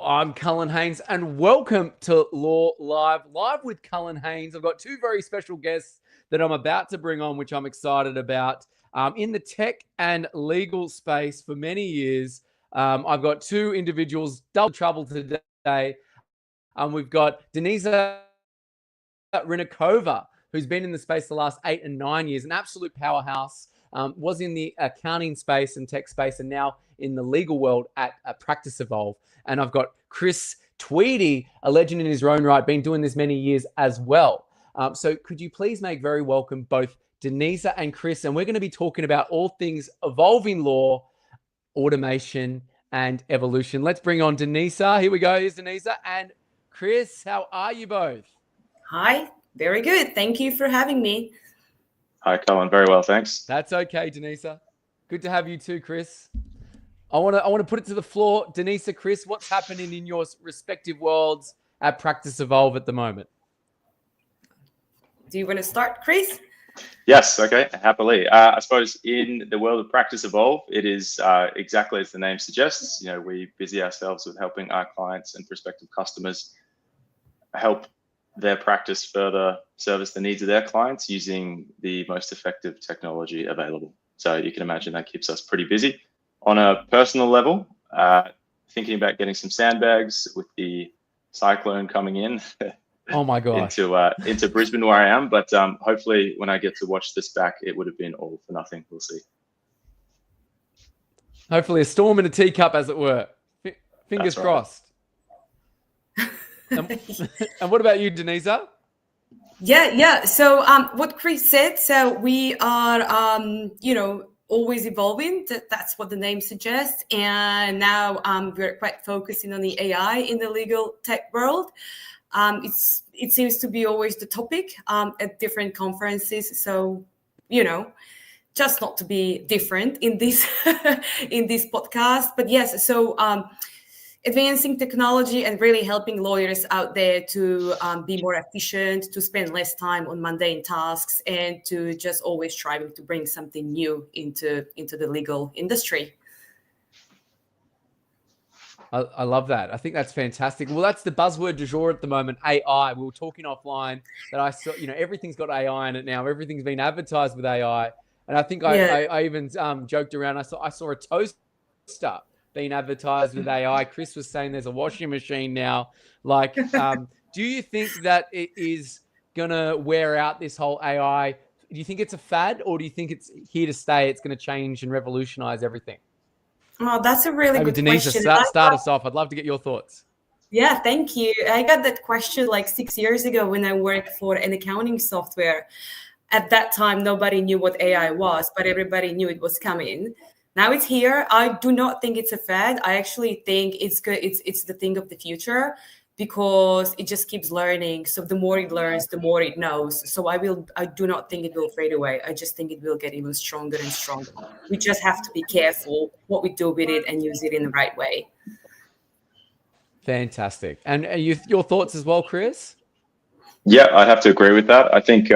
I'm Cullen Haynes, and welcome to LawLive, live with Cullen Haynes. I've got two very special guests that I'm about to bring on, which I'm excited about. In the tech and legal space for many years, I've got two individuals, double trouble today. We've got Denisa Rinakova, who's been in the space the last 8 and 9 years, an absolute powerhouse. Was in the accounting space and tech space, and now in the legal world at PracticeEvolve. And I've got Chris Tweedie, a legend in his own right, been doing this many years as well. So could you please make very welcome both Denisa and Chris? And we're going to be talking about all things evolving law, automation, and evolution. Let's bring on Denisa. Here we go. Here's Denisa. And Chris, how are you both? Hi, very good. Thank you for having me. Hi, Cullen. Very well, thanks. That's okay, Denisa. Good to have you too, Chris. I want to put it to the floor. Denisa, Chris, what's happening in your respective worlds at PracticeEvolve at the moment? Do you want to start, Chris? Yes, okay, happily. I suppose in the world of PracticeEvolve, it is exactly as the name suggests. You know, we busy ourselves with helping our clients and prospective customers help their practice further service the needs of their clients using the most effective technology available. So you can imagine that keeps us pretty busy. On a personal level, thinking about getting some sandbags with the cyclone coming in. Oh my gosh. into Brisbane where I am, but hopefully when I get to watch this back, it would have been all for nothing. We'll see. Hopefully a storm in a teacup, as it were. Fingers crossed. And what about you, Denisa? Yeah. So what Chris said, so we are, always evolving. That's what the name suggests. And now we're quite focusing on the AI in the legal tech world. It seems to be always the topic at different conferences. So, just not to be different in this in this podcast. But yes, so advancing technology and really helping lawyers out there to be more efficient, to spend less time on mundane tasks, and to just always striving to bring something new into the legal industry. I love that. I think that's fantastic. Well, that's the buzzword du jour at the moment, AI. We were talking offline that I saw, everything's got AI in it now. Everything's been advertised with AI. And I think I even joked around. I saw a toaster being advertised with AI. Chris was saying there's a washing machine now. Like, do you think that it is going to wear out, this whole AI? Do you think it's a fad, or do you think it's here to stay? It's going to change and revolutionize everything? Oh, that's a really good Denisa, question. Start us off. I'd love to get your thoughts. Yeah, thank you. I got that question like 6 years ago when I worked for an accounting software. At that time, nobody knew what AI was, but everybody knew it was coming. Now it's here. I do not think it's a fad. I actually think it's good. It's the thing of the future, because it just keeps learning. So the more it learns, the more it knows. So I do not think it will fade away. I just think it will get even stronger and stronger. We just have to be careful what we do with it and use it in the right way. Fantastic. And your thoughts as well, Chris? Yeah, I'd have to agree with that. I think,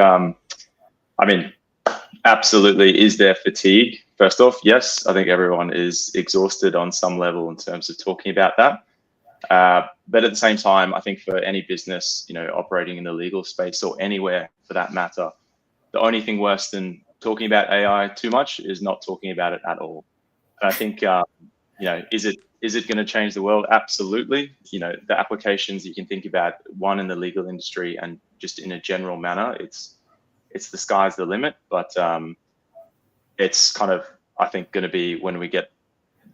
absolutely, is there fatigue? First off, yes, I think everyone is exhausted on some level in terms of talking about that. But at the same time, I think for any business, operating in the legal space or anywhere for that matter, the only thing worse than talking about AI too much is not talking about it at all. And I think, is it going to change the world? Absolutely. The applications you can think about, one in the legal industry and just in a general manner, it's the sky's the limit. But it's kind of, I think, going to be when we get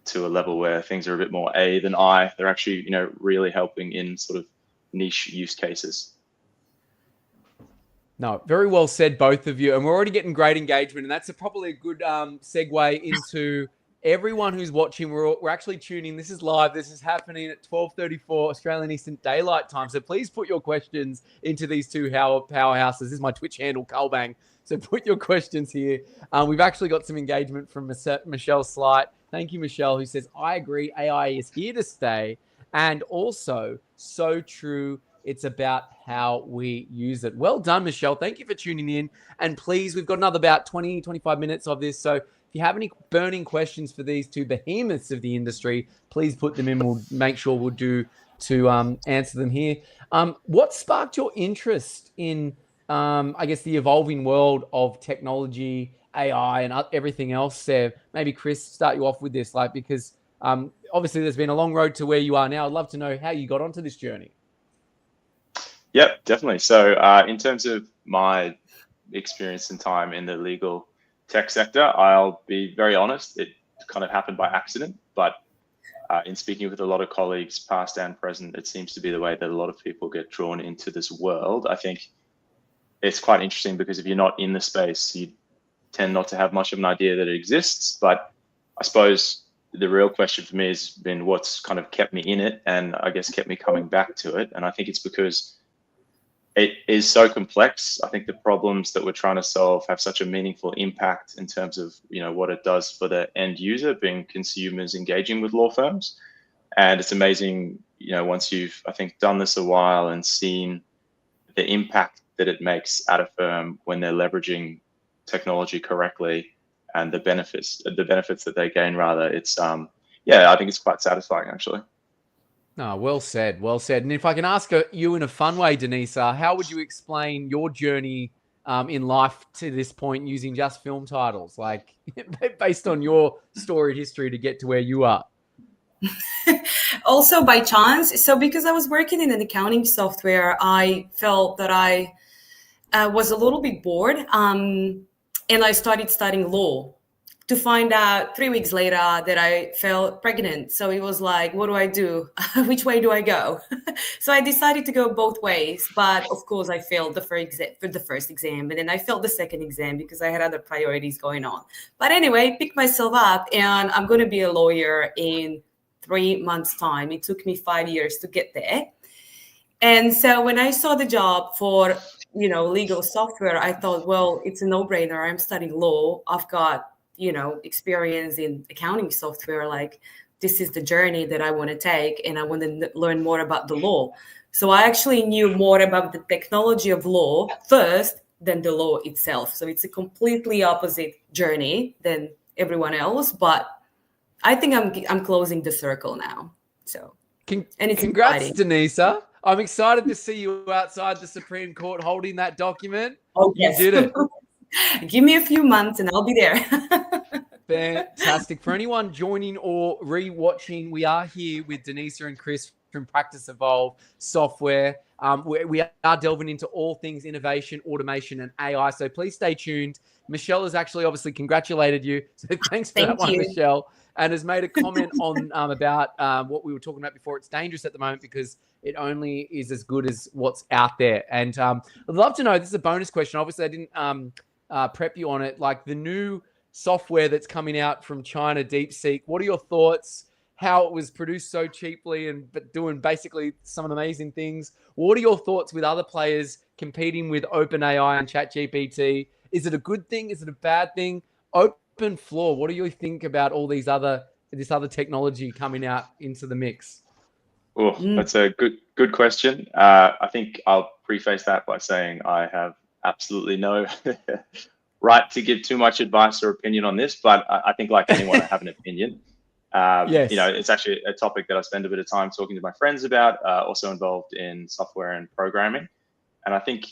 to a level where things are a bit more A than I, they're actually, really helping in sort of niche use cases. No, very well said, both of you. And we're already getting great engagement. And that's probably a good segue into everyone who's watching. We're actually tuning. This is live. This is happening at 12:34 Australian Eastern Daylight Time. So please put your questions into these two powerhouses. This is my Twitch handle, Culbang. So put your questions here. We've actually got some engagement from Michelle Slight. Thank you, Michelle, who says, I agree, AI is here to stay. And also, so true, it's about how we use it. Well done, Michelle. Thank you for tuning in. And please, we've got another about 20, 25 minutes of this. So if you have any burning questions for these two behemoths of the industry, please put them in. We'll make sure we'll do to answer them here. What sparked your interest in, I guess, the evolving world of technology, AI, and everything else there? Maybe Chris, start you off with this, like, because obviously there's been a long road to where you are now. I'd love to know how you got onto this journey. Yep, definitely. So in terms of my experience and time in the legal tech sector, I'll be very honest, it kind of happened by accident, but in speaking with a lot of colleagues, past and present, it seems to be the way that a lot of people get drawn into this world. I think it's quite interesting because if you're not in the space, you tend not to have much of an idea that it exists. But I suppose the real question for me has been what's kind of kept me in it, and I guess kept me coming back to it. And I think it's because it is so complex. I think the problems that we're trying to solve have such a meaningful impact in terms of, you know, what it does for the end user, being consumers engaging with law firms. And it's amazing, you know, once you've, I think, done this a while and seen the impact that it makes at a firm when they're leveraging technology correctly and the benefits that they gain, rather, it's, yeah, I think it's quite satisfying, actually. No, well said, well said. And if I can ask you in a fun way, Denisa, how would you explain your journey in life to this point using just film titles, like based on your storied history to get to where you are? Also by chance. So because I was working in an accounting software, I felt that I was a little bit bored, and I started studying law, to find out 3 weeks later that I felt pregnant. So it was like, what do I do? Which way do I go? So I decided to go both ways. But of course, I failed the first exam. And then I failed the second exam because I had other priorities going on. But anyway, picked myself up, and I'm going to be a lawyer in 3 months' time. It took me 5 years to get there. And so when I saw the job for, you know, legal software, I thought, well, it's a no-brainer. I'm studying law. I've got, you know, experience in accounting software. Like, this is the journey that I want to take, and I want to learn more about the law. So I actually knew more about the technology of law first than the law itself. So it's a completely opposite journey than everyone else, but I think I'm closing the circle now. So, and it's congrats, exciting. Denisa. I'm excited to see you outside the Supreme Court holding that document. Oh, yes. You did it. Give me a few months and I'll be there. Fantastic. For anyone joining or re-watching, we are here with Denisa and Chris from PracticeEvolve software. We are delving into all things innovation, automation, and AI. So please stay tuned. Michelle has actually obviously congratulated you. So thanks for that one, Michelle. And has made a comment on about what we were talking about before. It's dangerous at the moment because it only is as good as what's out there. And I'd love to know, this is a bonus question. Obviously, I didn't prep you on it. Like the new software that's coming out from China, DeepSeek, what are your thoughts? How it was produced so cheaply and but doing basically some of the amazing things. What are your thoughts with other players competing with OpenAI and ChatGPT? Is it a good thing? Is it a bad thing? Open floor. What do you think about all this other technology coming out into the mix? Oh, that's a good question. I think I'll preface that by saying I have absolutely no right to give too much advice or opinion on this, but I think like anyone, I have an opinion. Yes. You know, it's actually a topic that I spend a bit of time talking to my friends about, also involved in software and programming. And I think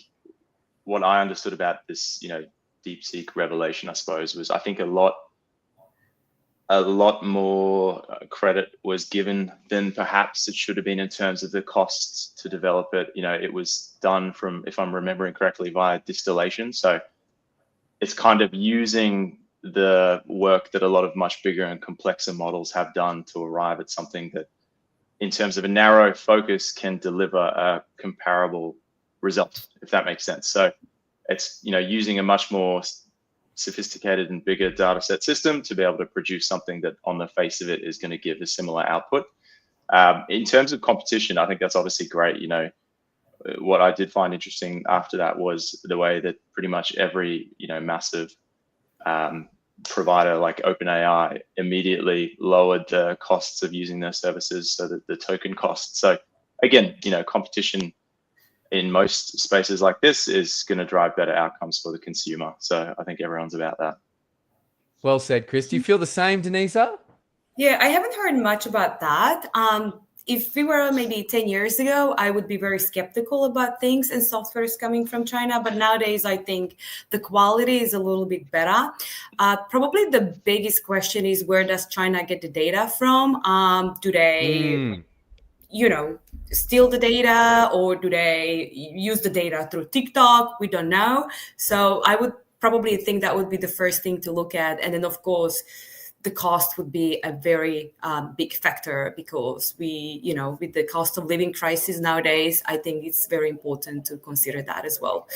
what I understood about this, you know, DeepSeek revelation, I suppose, was I think a lot more credit was given than perhaps it should have been in terms of the costs to develop it. You know, it was done from, if I'm remembering correctly, via distillation. So it's kind of using the work that a lot of much bigger and complexer models have done to arrive at something that, in terms of a narrow focus, can deliver a comparable result, if that makes sense. So it's, you know, using a much more sophisticated and bigger data set system to be able to produce something that on the face of it is going to give a similar output. In terms of competition, I think that's obviously great. You know, what I did find interesting after that was the way that pretty much every, you know, massive provider like OpenAI immediately lowered the costs of using their services, so that the token cost. So again, you know, competition in most spaces like this is going to drive better outcomes for the consumer. So I think everyone's about that. Well said, Chris. Do you feel the same, Denisa? Yeah, I haven't heard much about that. if we were maybe 10 years ago, I would be very skeptical about things and softwares coming from China. But nowadays, I think the quality is a little bit better. Probably the biggest question is, where does China get the data from? Do they, steal the data, or do they use the data through TikTok? We don't know. So I would probably think that would be the first thing to look at. And then, of course, the cost would be a very big factor, because with the cost of living crisis nowadays, I think it's very important to consider that as well.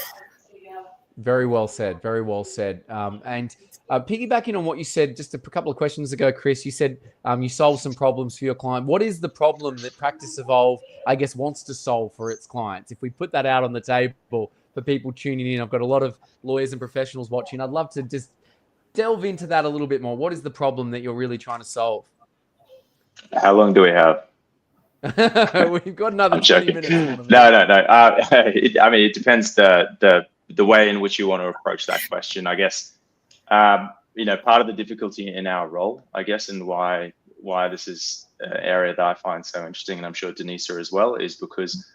Very well said. Very well said. And piggybacking on what you said just a couple of questions ago, Chris, you said you solve some problems for your client. What is the problem that PracticeEvolve, I guess, wants to solve for its clients? If we put that out on the table for people tuning in, I've got a lot of lawyers and professionals watching. I'd love to just delve into that a little bit more. What is the problem that you're really trying to solve? How long do we have? We've got another 20 minutes. No. It depends the way in which you want to approach that question, I guess. Part of the difficulty in our role, I guess, and why this is an area that I find so interesting, and I'm sure Denisa as well, is because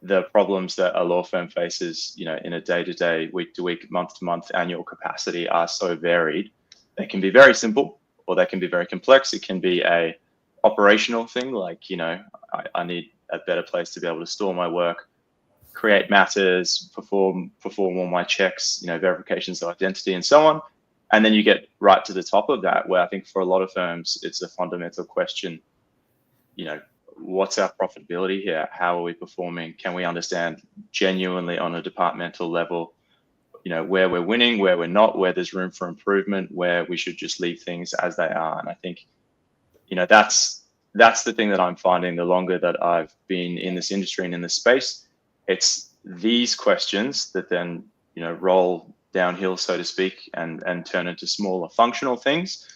the problems that a law firm faces, in a day-to-day, week-to-week, month-to-month, annual capacity are so varied. They can be very simple, or they can be very complex. It can be a operational thing, like, I need a better place to be able to store my work, create matters, perform all my checks, verifications of identity, and so on. And then you get right to the top of that, where I think for a lot of firms, it's a fundamental question, what's our profitability here? How are we performing? Can we understand genuinely on a departmental level, where we're winning, where we're not, where there's room for improvement, where we should just leave things as they are? And I think, that's the thing that I'm finding the longer that I've been in this industry and in this space. It's these questions that then, roll downhill, so to speak, and turn into smaller functional things.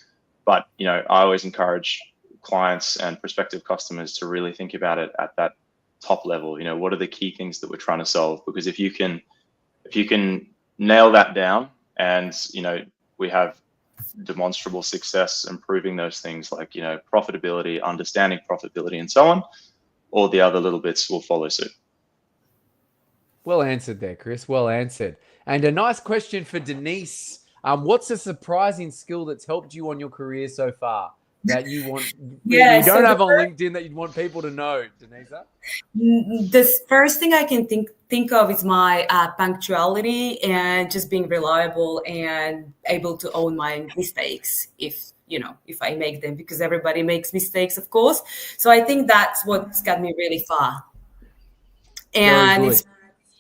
But, I always encourage clients and prospective customers to really think about it at that top level. What are the key things that we're trying to solve? Because if you can nail that down, and we have demonstrable success improving those things, like profitability, understanding profitability, and so on, all the other little bits will follow suit. Well answered there, Chris. Well answered. And a nice question for Denise. What's a surprising skill that's helped you on your career so far that you want you don't have on LinkedIn that you'd want people to know, Denisa? The first thing I can think of is my punctuality, and just being reliable and able to own my mistakes if I make them, because everybody makes mistakes, of course. So I think that's what's got me really far. And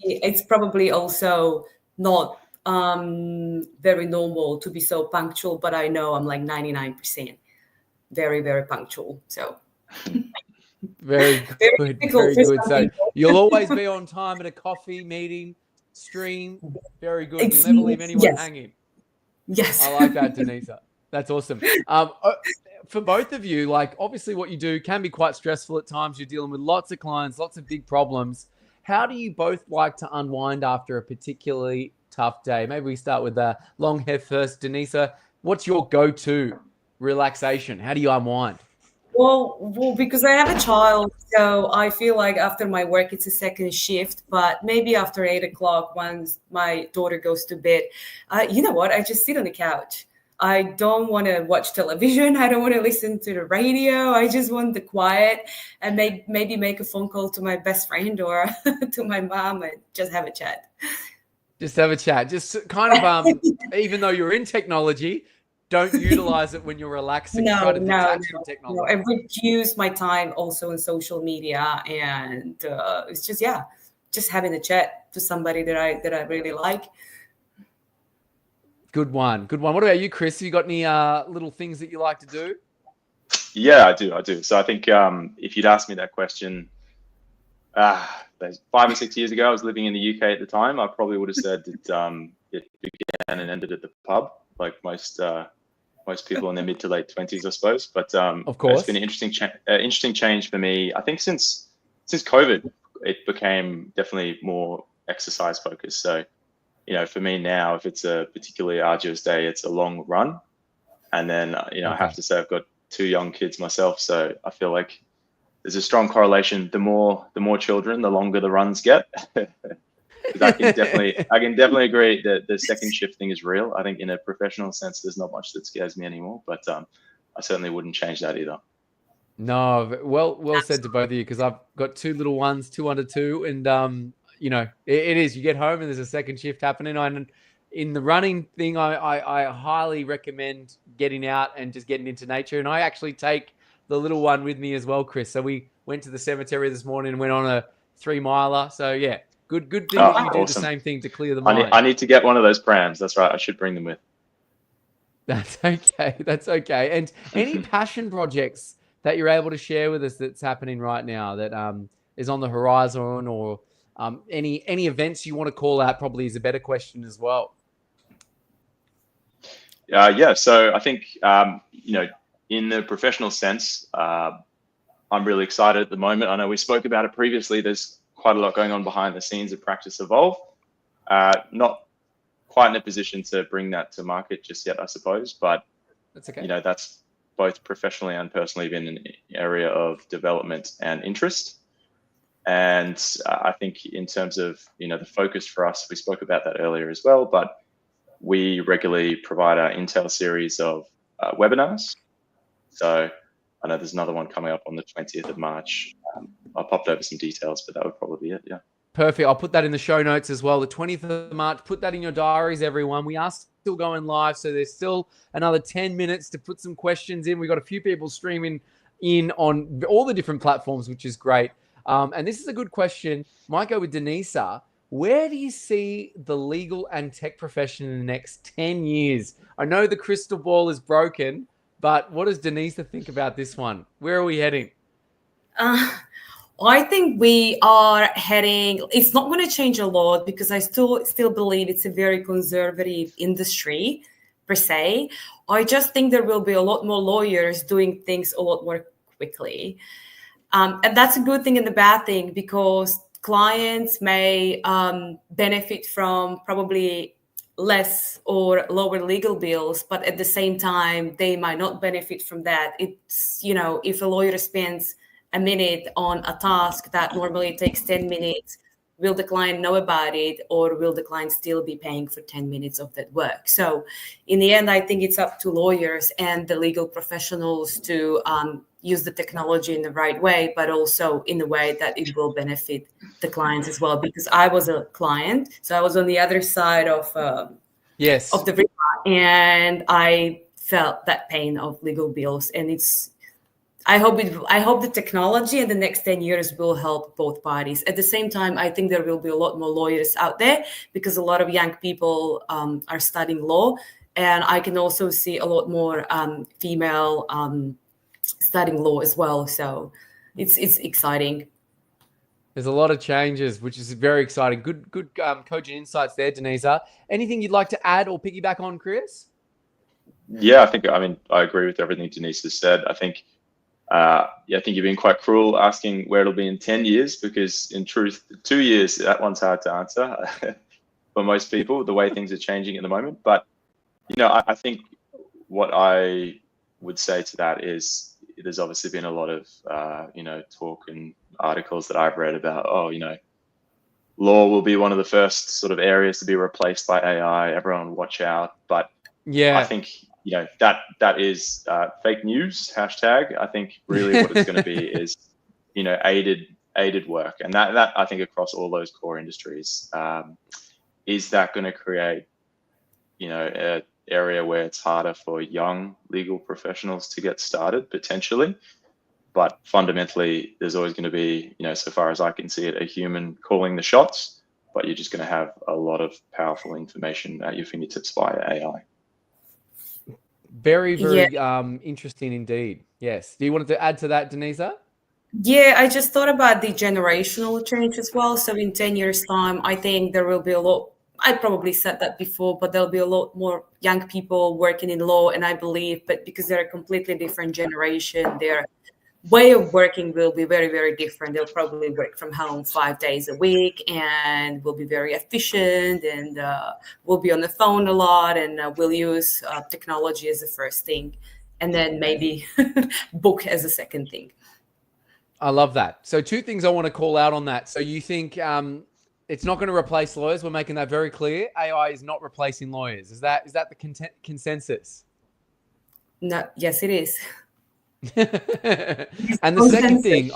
it's probably also not very normal to be so punctual, but I know I'm like 99%. Very, very punctual. So very good. Very good. So you'll always be on time at a coffee meeting, stream. Very good. You'll never leave anyone hanging. Yes. I like that, Denisa. That's awesome. For both of you, like, obviously what you do can be quite stressful at times. You're dealing with lots of clients, lots of big problems. How do you both like to unwind after a particularly tough day? Maybe we start with long hair first. Denisa, what's your go-to relaxation? How do you unwind? Well, because I have a child, so I feel like after my work, it's a second shift, but maybe after 8 o'clock, once my daughter goes to bed, you know what? I just sit on the couch. I don't want to watch television. I don't want to listen to the radio. I just want the quiet, and maybe make a phone call to my best friend or to my mom and just have a chat. Just have a chat. Just kind of, even though you're in technology, don't utilize it when you're relaxing. Try to detach from technology. I reduce my time also on social media, and it's just having a chat to somebody that I really like. Good one. What about you, Chris? Have you got any little things that you like to do? Yeah, I do. So I think if you'd asked me that question 5 or 6 years ago, I was living in the UK at the time, I probably would have said that it began and ended at the pub, like most people in their mid to late 20s, I suppose. But of course, it's been an interesting change for me. I think since COVID, it became definitely more exercise focused. So, for me now, if it's a particularly arduous day, it's a long run. And then, I have to say I've got 2 young kids myself. So I feel like there's a strong correlation. The more children, the longer the runs get. I can definitely agree that the second shift thing is real. I think in a professional sense, there's not much that scares me anymore, but I certainly wouldn't change that either. No, well said to both of you, because I've got two little ones, 2 under 2, and you know, it is. You get home and there's a second shift happening. And in the running thing, I highly recommend getting out and just getting into nature. And I actually take the little one with me as well, Chris. So we went to the cemetery this morning and went on a 3-miler. So yeah, good thing that you do the same thing to clear the mind. I need to get one of those prams. That's right. I should bring them with. That's okay. That's okay. And any passion projects that you're able to share with us that's happening right now that is on the horizon, or any events you want to call out, probably is a better question as well. Yeah. So I think, you know, in the professional sense, I'm really excited at the moment. I know we spoke about it previously. There's quite a lot going on behind the scenes at PracticeEvolve. Not quite in a position to bring that to market just yet, I suppose, but that's okay. You know, that's both professionally and personally been an area of development and interest. And I think in terms of, you know, the focus for us, we spoke about that earlier as well, but we regularly provide our Intel series of webinars. So I know there's another one coming up on the 20th of March. I popped over some details, but that would probably be it. Yeah. Perfect. I'll put that in the show notes as well. The 20th of March, put that in your diaries, everyone. We are still going live, so there's still another 10 minutes to put some questions in. We've got a few people streaming in on all the different platforms, which is great. And this is a good question. Might go with Denisa. Where do you see the legal and tech profession in the next 10 years? I know the crystal ball is broken, but what does Denisa think about this one? Where are we heading? I think we are heading, it's not going to change a lot because I still believe it's a very conservative industry per se. I just think there will be a lot more lawyers doing things a lot more quickly. And that's a good thing and the bad thing, because clients may benefit from probably less or lower legal bills, but at the same time, they might not benefit from that. It's, you know, if a lawyer spends a minute on a task that normally takes 10 minutes, will the client know about it, or will the client still be paying for 10 minutes of that work? So in the end, I think it's up to lawyers and the legal professionals to use the technology in the right way, but also in the way that it will benefit the clients as well. Because I was a client, so I was on the other side of the river, and I felt that pain of legal bills. And I hope the technology in the next 10 years will help both parties. At the same time, I think there will be a lot more lawyers out there because a lot of young people are studying law, and I can also see a lot more female studying law as well. So it's exciting. There's a lot of changes, which is very exciting. Good coaching insights there, Denisa. Anything you'd like to add or piggyback on, Chris? Yeah, I agree with everything Denisa said. I think you've been quite cruel asking where it'll be in 10 years, because in truth, 2 years, that one's hard to answer for most people, the way things are changing at the moment. But, you know, I think what I would say to that is there's obviously been a lot of, talk and articles that I've read about, law will be one of the first sort of areas to be replaced by AI. Everyone watch out. But yeah, I think, that is fake news, hashtag. I think really what it's going to be is, aided work. And that I think across all those core industries, is that going to create, an area where it's harder for young legal professionals to get started potentially. But fundamentally, there's always going to be, so far as I can see it, a human calling the shots, but you're just going to have a lot of powerful information at your fingertips via AI. Very, very interesting indeed. Yes. Do you want to add to that, Denisa? Yeah, I just thought about the generational change as well. So in 10 years' time, I think there will be a lot, I probably said that before, but there'll be a lot more young people working in law. And I believe, but because they're a completely different generation, their way of working will be very, very different. They'll probably work from home 5 days a week and will be very efficient, and will be on the phone a lot, and will use technology as the first thing, and then maybe book as a second thing. I love that. So two things I want to call out on that. So you think it's not going to replace lawyers? We're making that very clear. AI is not replacing lawyers. Is that the consensus? No, yes, it is. And the second thing,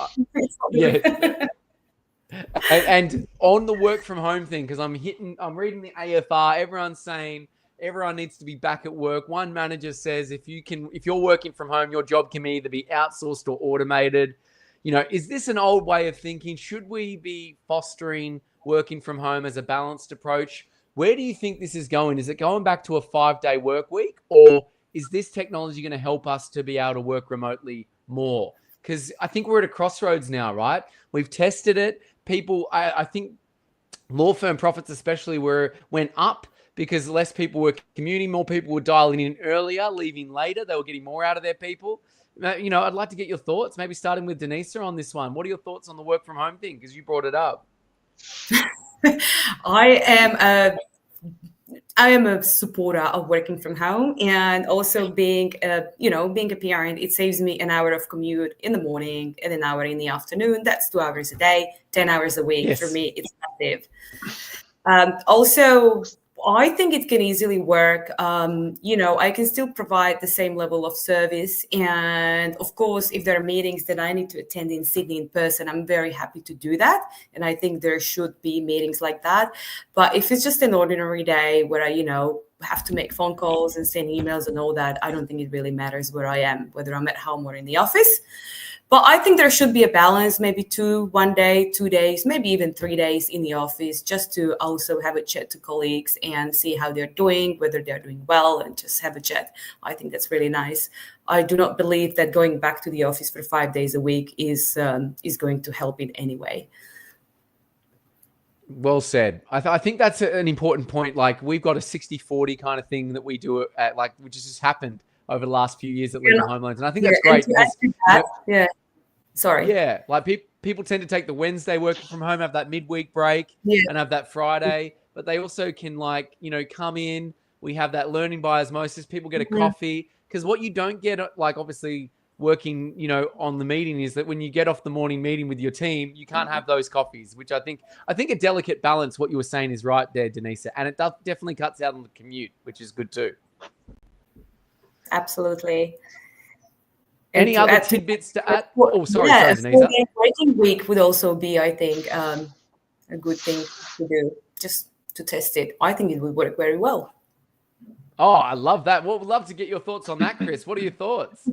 yeah. And on the work from home thing, because I'm reading the AFR, everyone's saying everyone needs to be back at work. One manager says if you're working from home, your job can either be outsourced or automated. You know, is this an old way of thinking? Should we be fostering working from home as a balanced approach? Where do you think this is going? Is it going back to a 5-day work week, or is this technology going to help us to be able to work remotely more? Because I think we're at a crossroads now, right? We've tested it. People, I think law firm profits especially went up because less people were commuting, more people were dialing in earlier, leaving later. They were getting more out of their people. You know, I'd like to get your thoughts, maybe starting with Denisa on this one. What are your thoughts on the work from home thing? Because you brought it up. I am a supporter of working from home, and also being a parent, it saves me an hour of commute in the morning and an hour in the afternoon. That's 2 hours a day, 10 hours a week. Yes. For me, it's massive. Also, I think it can easily work. I can still provide the same level of service. And of course, if there are meetings that I need to attend in Sydney in person, I'm very happy to do that. And I think there should be meetings like that. But if it's just an ordinary day where I, have to make phone calls and send emails and all that, I don't think it really matters where I am, whether I'm at home or in the office. But I think there should be a balance, maybe 1 day, 2 days, maybe even 3 days in the office, just to also have a chat to colleagues and see how they're doing, whether they're doing well, and just have a chat. I think that's really nice. I do not believe that going back to the office for 5 days a week is going to help in any way. Well said. I think that's an important point. Like, we've got a 60-40 kind of thing that we do at, which has just happened over the last few years at Legal Home Loans. And I think that's great. Yeah. Sorry. Yeah. Like people tend to take the Wednesday working from home, have that midweek break and have that Friday, but they also can come in. We have that learning by osmosis. People get a coffee, because what you don't get, obviously working, on the meeting, is that when you get off the morning meeting with your team, you can't have those coffees, which I think a delicate balance. What you were saying is right there, Denisa. And it definitely cuts out on the commute, which is good too. Absolutely. Any other tidbits to add? Oh, sorry, Denisa. 4-day working week would also be, I think, a good thing to do, just to test it. I think it would work very well. Oh, I love that. Well, we'd love to get your thoughts on that, Chris. What are your thoughts?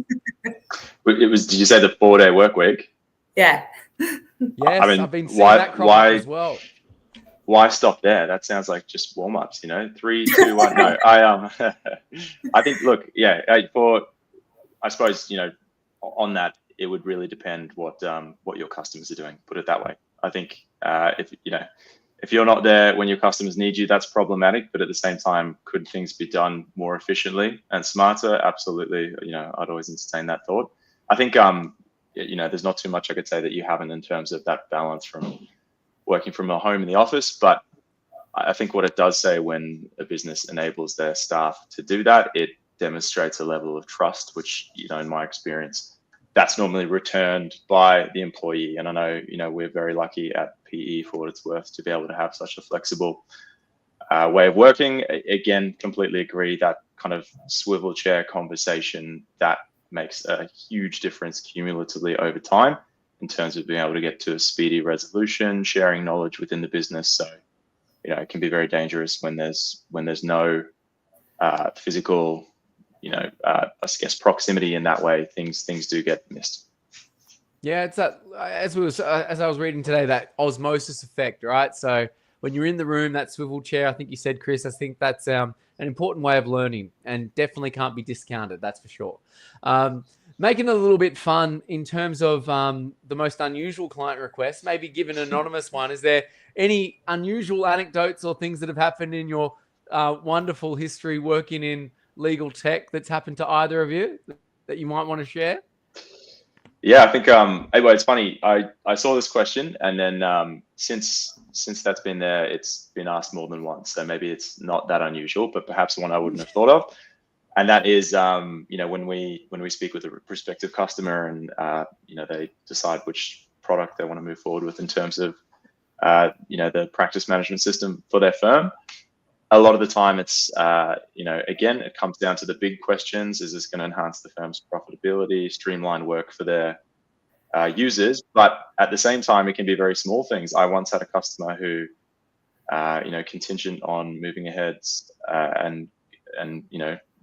Did you say the 4-day work week? Yeah. Yes, I've been seeing that crop up as well. Why stop there? That sounds like just warm-ups, 3, 2, 1. No, I think, look, yeah, I suppose, on that, it would really depend what your customers are doing, put it that way. I think if you're not there when your customers need you, that's problematic. But at the same time, could things be done more efficiently and smarter? Absolutely. I'd always entertain that thought. I think, there's not too much I could say that you haven't in terms of that balance from working from a home in the office. But I think what it does say, when a business enables their staff to do that, it demonstrates a level of trust, which, in my experience, that's normally returned by the employee. And I know, we're very lucky at PE, for what it's worth, to be able to have such a flexible way of working. Again, completely agree, that kind of swivel chair conversation, that makes a huge difference cumulatively over time in terms of being able to get to a speedy resolution, sharing knowledge within the business. So, it can be very dangerous when there's no physical, I guess, proximity in that way. Things do get missed. Yeah, it's that, as I was reading today, that osmosis effect, right? So when you're in the room, that swivel chair, I think you said, Chris, I think that's an important way of learning, and definitely can't be discounted. That's for sure. Making it a little bit fun in terms of the most unusual client requests, maybe give an anonymous one. Is there any unusual anecdotes or things that have happened in your wonderful history working in legal tech that's happened to either of you that you might want to share? Yeah, I think anyway, it's funny. I saw this question, and then since that's been there, it's been asked more than once. So maybe it's not that unusual, but perhaps one I wouldn't have thought of. And that is, when we speak with a prospective customer and they decide which product they want to move forward with in terms of the practice management system for their firm. A lot of the time, it's again, it comes down to the big questions: is this going to enhance the firm's profitability, streamline work for their users? But at the same time, it can be very small things. I once had a customer who, contingent on moving ahead and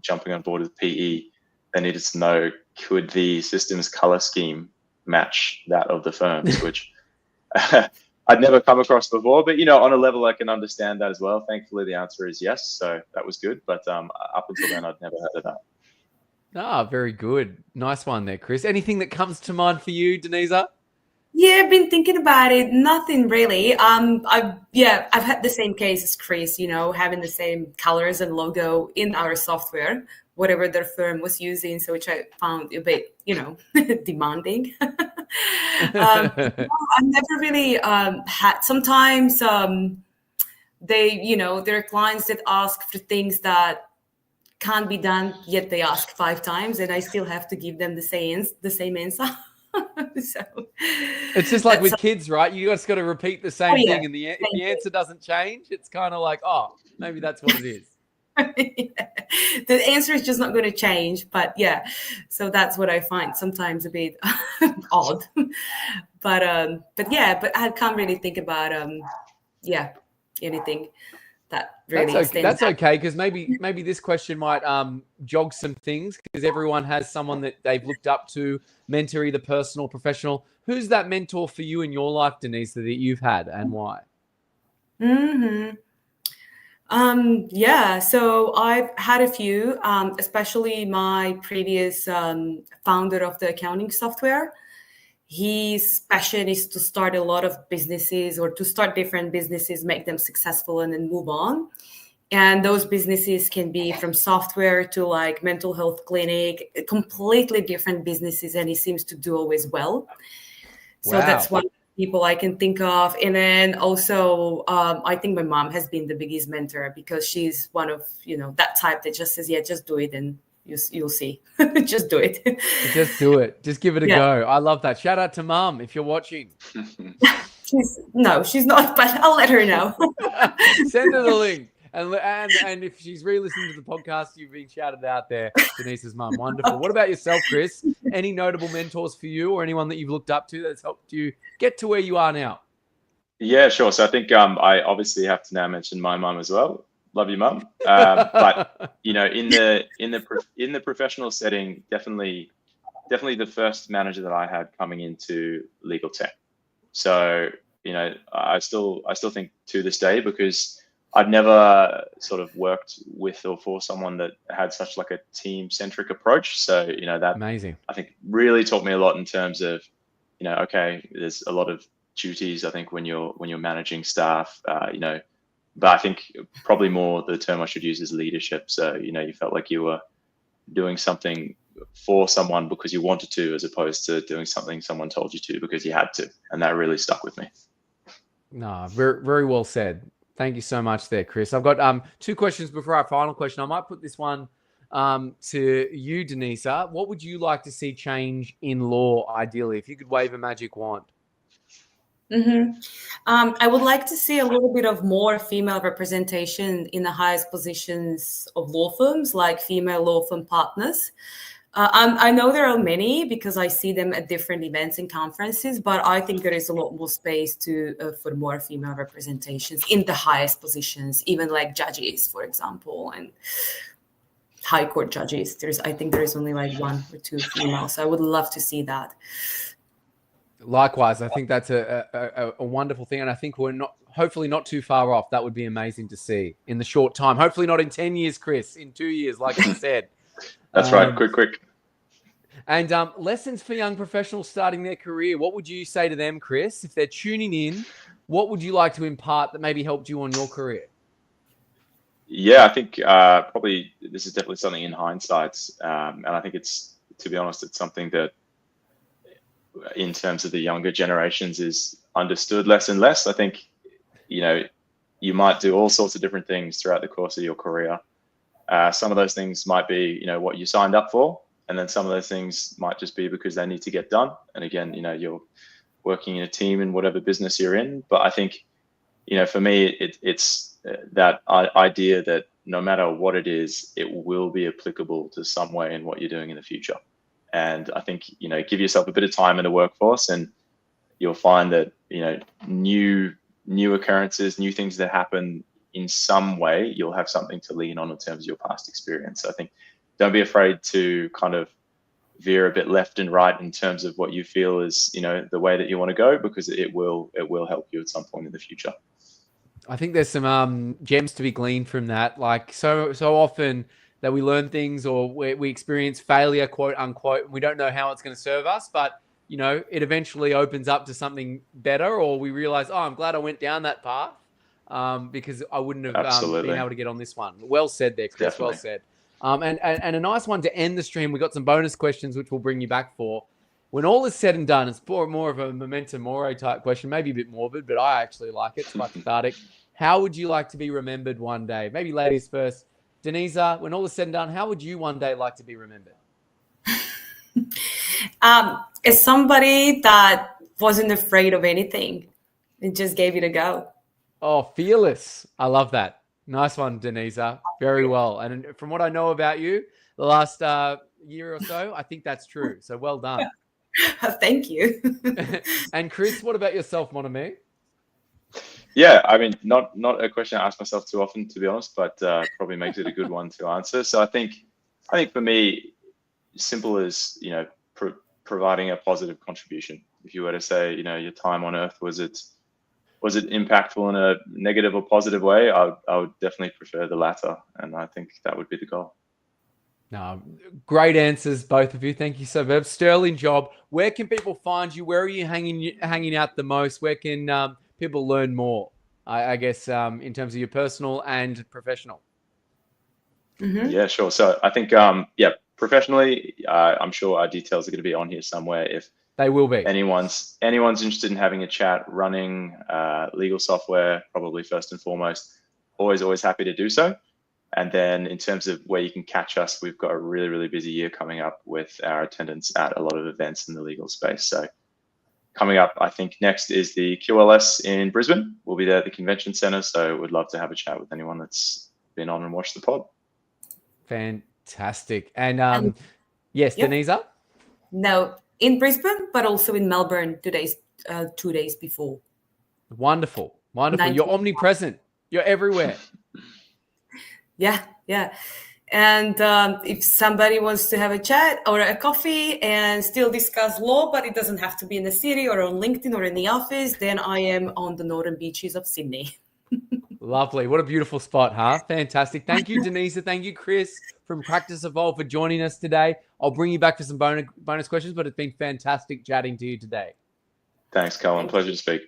jumping on board with PE, they needed to know, could the system's color scheme match that of the firm's, which I'd never come across before. But, on a level, I can understand that as well. Thankfully, the answer is yes. So that was good. But up until then, I'd never heard of that. Ah, very good. Nice one there, Chris. Anything that comes to mind for you, Denisa? Yeah, I've been thinking about it. Nothing really. I've had the same case as Chris, having the same colors and logo in our software, whatever their firm was using, so which I found a bit, demanding. I've never really had, sometimes there are clients that ask for things that can't be done, yet they ask 5 times, and I still have to give them the same answer. So it's just like with kids, right? You just got to repeat the same thing, and if the answer doesn't change, it's kind of like, oh, maybe that's what it is. The answer is just not going to change, but so that's what I find sometimes a bit odd. But I can't really think about anything that really that's okay, because maybe this question might jog some things, because everyone has someone that they've looked up to, mentor, either personal or professional. Who's that mentor for you in your life, Denisa, that you've had, and why? So I've had a few, especially my previous founder of the accounting software. His passion is to start a lot of businesses, or to start different businesses, make them successful, and then move on. And those businesses can be from software to like mental health clinic, completely different businesses, and he seems to do always well. So that's one people I can think of. And then also, I think my mom has been the biggest mentor, because she's one of, that type that just says, just do it, and you'll see. Just do it. Just do it. Just give it a go. I love that. Shout out to Mom if you're watching. She's not, but I'll let her know. Send her the link. And if she's re-listening to the podcast, you've been shouted out there, Denisa's mum. Wonderful. What about yourself, Chris? Any notable mentors for you, or anyone that you've looked up to that's helped you get to where you are now? Yeah, sure. So I think I obviously have to now mention my mum as well. Love you, mum. But in the professional setting, definitely the first manager that I had coming into legal tech. So I still think to this day, because I'd never sort of worked with or for someone that had such like a team-centric approach. So, that amazing, I think really taught me a lot in terms of, okay, there's a lot of duties, I think, when you're managing staff, but I think probably more the term I should use is leadership. So, you felt like you were doing something for someone because you wanted to, as opposed to doing something someone told you to because you had to. And that really stuck with me. No, very, very well said. Thank you so much there, Chris. I've got 2 questions before our final question. I might put this one to you, Denisa. What would you like to see change in law, ideally, if you could wave a magic wand? I would like to see a little bit of more female representation in the highest positions of law firms, like female law firm partners. I know there are many, because I see them at different events and conferences, but I think there is a lot more space for more female representations in the highest positions, even like judges, for example, and high court judges. I think there is only like 1 or 2 females. So I would love to see that. Likewise, I think that's a wonderful thing, and I think we're hopefully not too far off. That would be amazing to see in the short time. Hopefully not in 10 years, Chris, in 2 years, like you said. That's right. Quick. And lessons for young professionals starting their career. What would you say to them, Chris, if they're tuning in? What would you like to impart that maybe helped you on your career? Yeah, I think probably this is definitely something in hindsight, and I think to be honest, it's something that, in terms of the younger generations, is understood less and less. I think you might do all sorts of different things throughout the course of your career. Some of those things might be, what you signed up for, and then some of those things might just be because they need to get done. And again, you're working in a team in whatever business you're in. But I think, for me, it's that idea that no matter what it is, it will be applicable to some way in what you're doing in the future. And I think, give yourself a bit of time in the workforce, and you'll find that, new occurrences, new things that happen in some way, you'll have something to lean on in terms of your past experience. So I think don't be afraid to kind of veer a bit left and right in terms of what you feel is, the way that you want to go, because it will help you at some point in the future. I think there's some gems to be gleaned from that. Like so often that we learn things or we experience failure, quote unquote, and we don't know how it's going to serve us, but it eventually opens up to something better, or we realize, oh, I'm glad I went down that path because I wouldn't have been able to get on this one. Well said there, Chris. Definitely. Well said. And a nice one to end the stream. We got some bonus questions, which we'll bring you back for. When all is said and done, it's more of a memento mori type question, maybe a bit morbid, but I actually like it. It's quite cathartic. How would you like to be remembered one day? Maybe ladies first. Denisa, when all is said and done, how would you one day like to be remembered? As somebody that wasn't afraid of anything and just gave it a go. Oh, fearless. I love that. Nice one, Denisa. Very well. And from what I know about you, the last year or so, I think that's true. So well done. Thank you. And Chris, what about yourself, mon ami? Yeah, I mean, not a question I ask myself too often, to be honest, but probably makes it a good one to answer. So I think for me, simple as, providing a positive contribution. If you were to say, your time on Earth, was it impactful in a negative or positive way? I would definitely prefer the latter, and I think that would be the goal. No, great answers, both of you. Thank you so much. Sterling job. Where can people find you? Where are you hanging out the most? Where can people learn more? I guess in terms of your personal and professional. Mm-hmm. Yeah, sure. So I think professionally, I'm sure our details are going to be on here somewhere. If they will be, anyone's interested in having a chat, running legal software, probably first and foremost, always happy to do so. And then in terms of where you can catch us, we've got a really, really busy year coming up with our attendance at a lot of events in the legal space. So coming up, I think next is the QLS in Brisbane. We'll be there at the convention center. So we'd love to have a chat with anyone that's been on and watched the pod. Fantastic. And yes, yep. Denisa? No, in Brisbane, but also in Melbourne 2 days before. Wonderful. You're omnipresent. You're everywhere. Yeah. And if somebody wants to have a chat or a coffee and still discuss law, but it doesn't have to be in the city or on LinkedIn or in the office, then I am on the northern beaches of Sydney. Lovely. What a beautiful spot, huh? Fantastic. Thank you, Denisa. Thank you, Chris, from PracticeEvolve for joining us today. I'll bring you back for some bonus questions, but it's been fantastic chatting to you today. Thanks, Cullen. Pleasure to speak.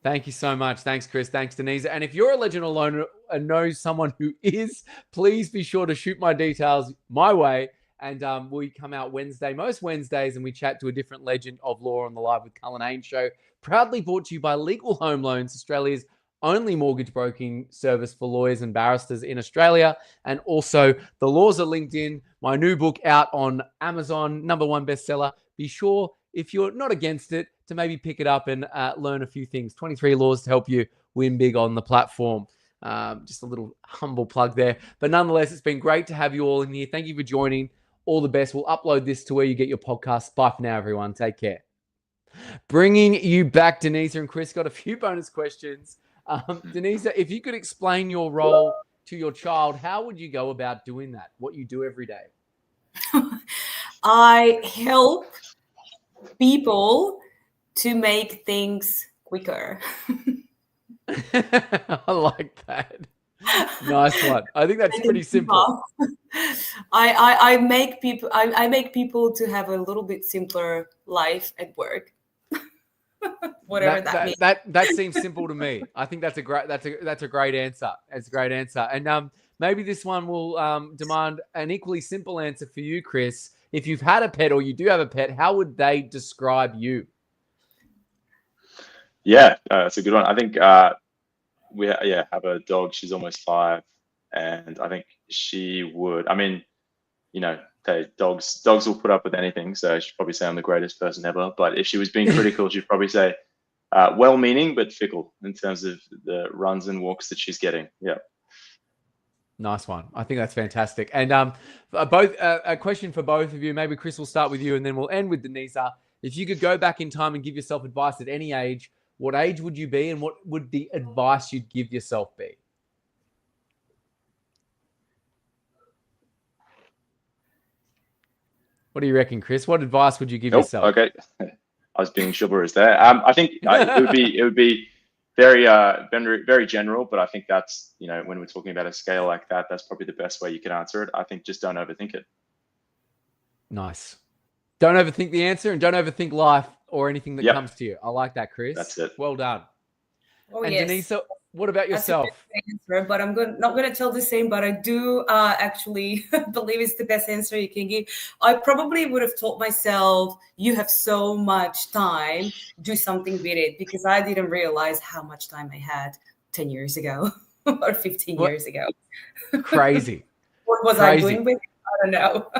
Thank you so much. Thanks, Chris. Thanks, Denisa. And if you're a legend owner and know someone who is, please be sure to shoot my details my way. And we come out most Wednesdays, and we chat to a different legend of law on the Live with Cullen Haynes show. Proudly brought to you by Legal Home Loans, Australia's only mortgage broking service for lawyers and barristers in Australia. And also The Laws Are Linked In, my new book out on Amazon, #1 bestseller. Be sure, if you're not against it, to maybe pick it up and learn a few things. 23 laws to help you win big on the platform. Just a little humble plug there. But nonetheless, it's been great to have you all in here. Thank you for joining. All the best. We'll upload this to where you get your podcasts. Bye for now, everyone. Take care. Bringing you back, Denisa and Chris, got a few bonus questions. Denisa, if you could explain your role to your child, how would you go about doing that? What you do every day? I help people to make things quicker. I like that. Nice one. I think that's pretty simple. I make people to have a little bit simpler life at work. Whatever that means. That seems simple to me. I think that's a great answer. It's a great answer. And maybe this one will demand an equally simple answer for you, Chris. If you've had a pet or you do have a pet, how would they describe you? Yeah, that's a good one. I think we have a dog. She's almost 5. And I think she would, I mean, you know, dogs will put up with anything. So she'd probably say I'm the greatest person ever. But if she was being critical, she'd probably say well-meaning, but fickle in terms of the runs and walks that she's getting. Yeah. Nice one. I think that's fantastic. And both a question for both of you. Maybe Chris will start with you and then we'll end with Denisa. If you could go back in time and give yourself advice at any age, what age would you be and what would the advice you'd give yourself be? What do you reckon, Chris? What advice would you give yourself? Okay. I was being chivalrous there. I think it would be very general, but I think that's, you know, when we're talking about a scale like that, that's probably the best way you can answer it. I think just don't overthink it. Nice. Don't overthink the answer and don't overthink life or anything that comes to you. I like that, Chris. That's it. Well done. Oh, and yes. Denisa, what about yourself? That's the best answer, but I'm not going to tell the same, but I do actually believe it's the best answer you can give. I probably would have told myself, you have so much time, do something with it, because I didn't realize how much time I had 10 years ago or 15 years ago. Crazy. What was I doing with it? I don't know.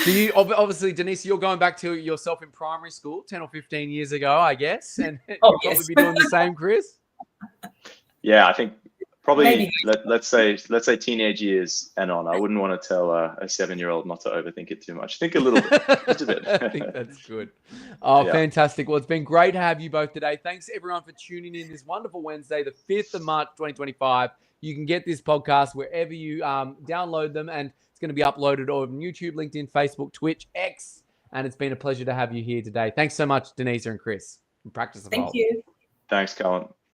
So you obviously, Denisa, you're going back to yourself in primary school 10 or 15 years ago, I guess, and you'll probably be doing the same, Chris. Yeah, I think probably let's say teenage years and on. I wouldn't want to tell a 7-year-old not to overthink it too much. Think a little bit, just a bit. I think that's good. Oh, yeah. Fantastic. Well, it's been great to have you both today. Thanks everyone for tuning in this wonderful Wednesday, the 5th of March, 2025. You can get this podcast wherever you download them, and it's going to be uploaded on YouTube, LinkedIn, Facebook, Twitch, X, and it's been a pleasure to have you here today. Thanks so much, Denisa and Chris from PracticeEvolve. Thank you. Thanks, Cullen.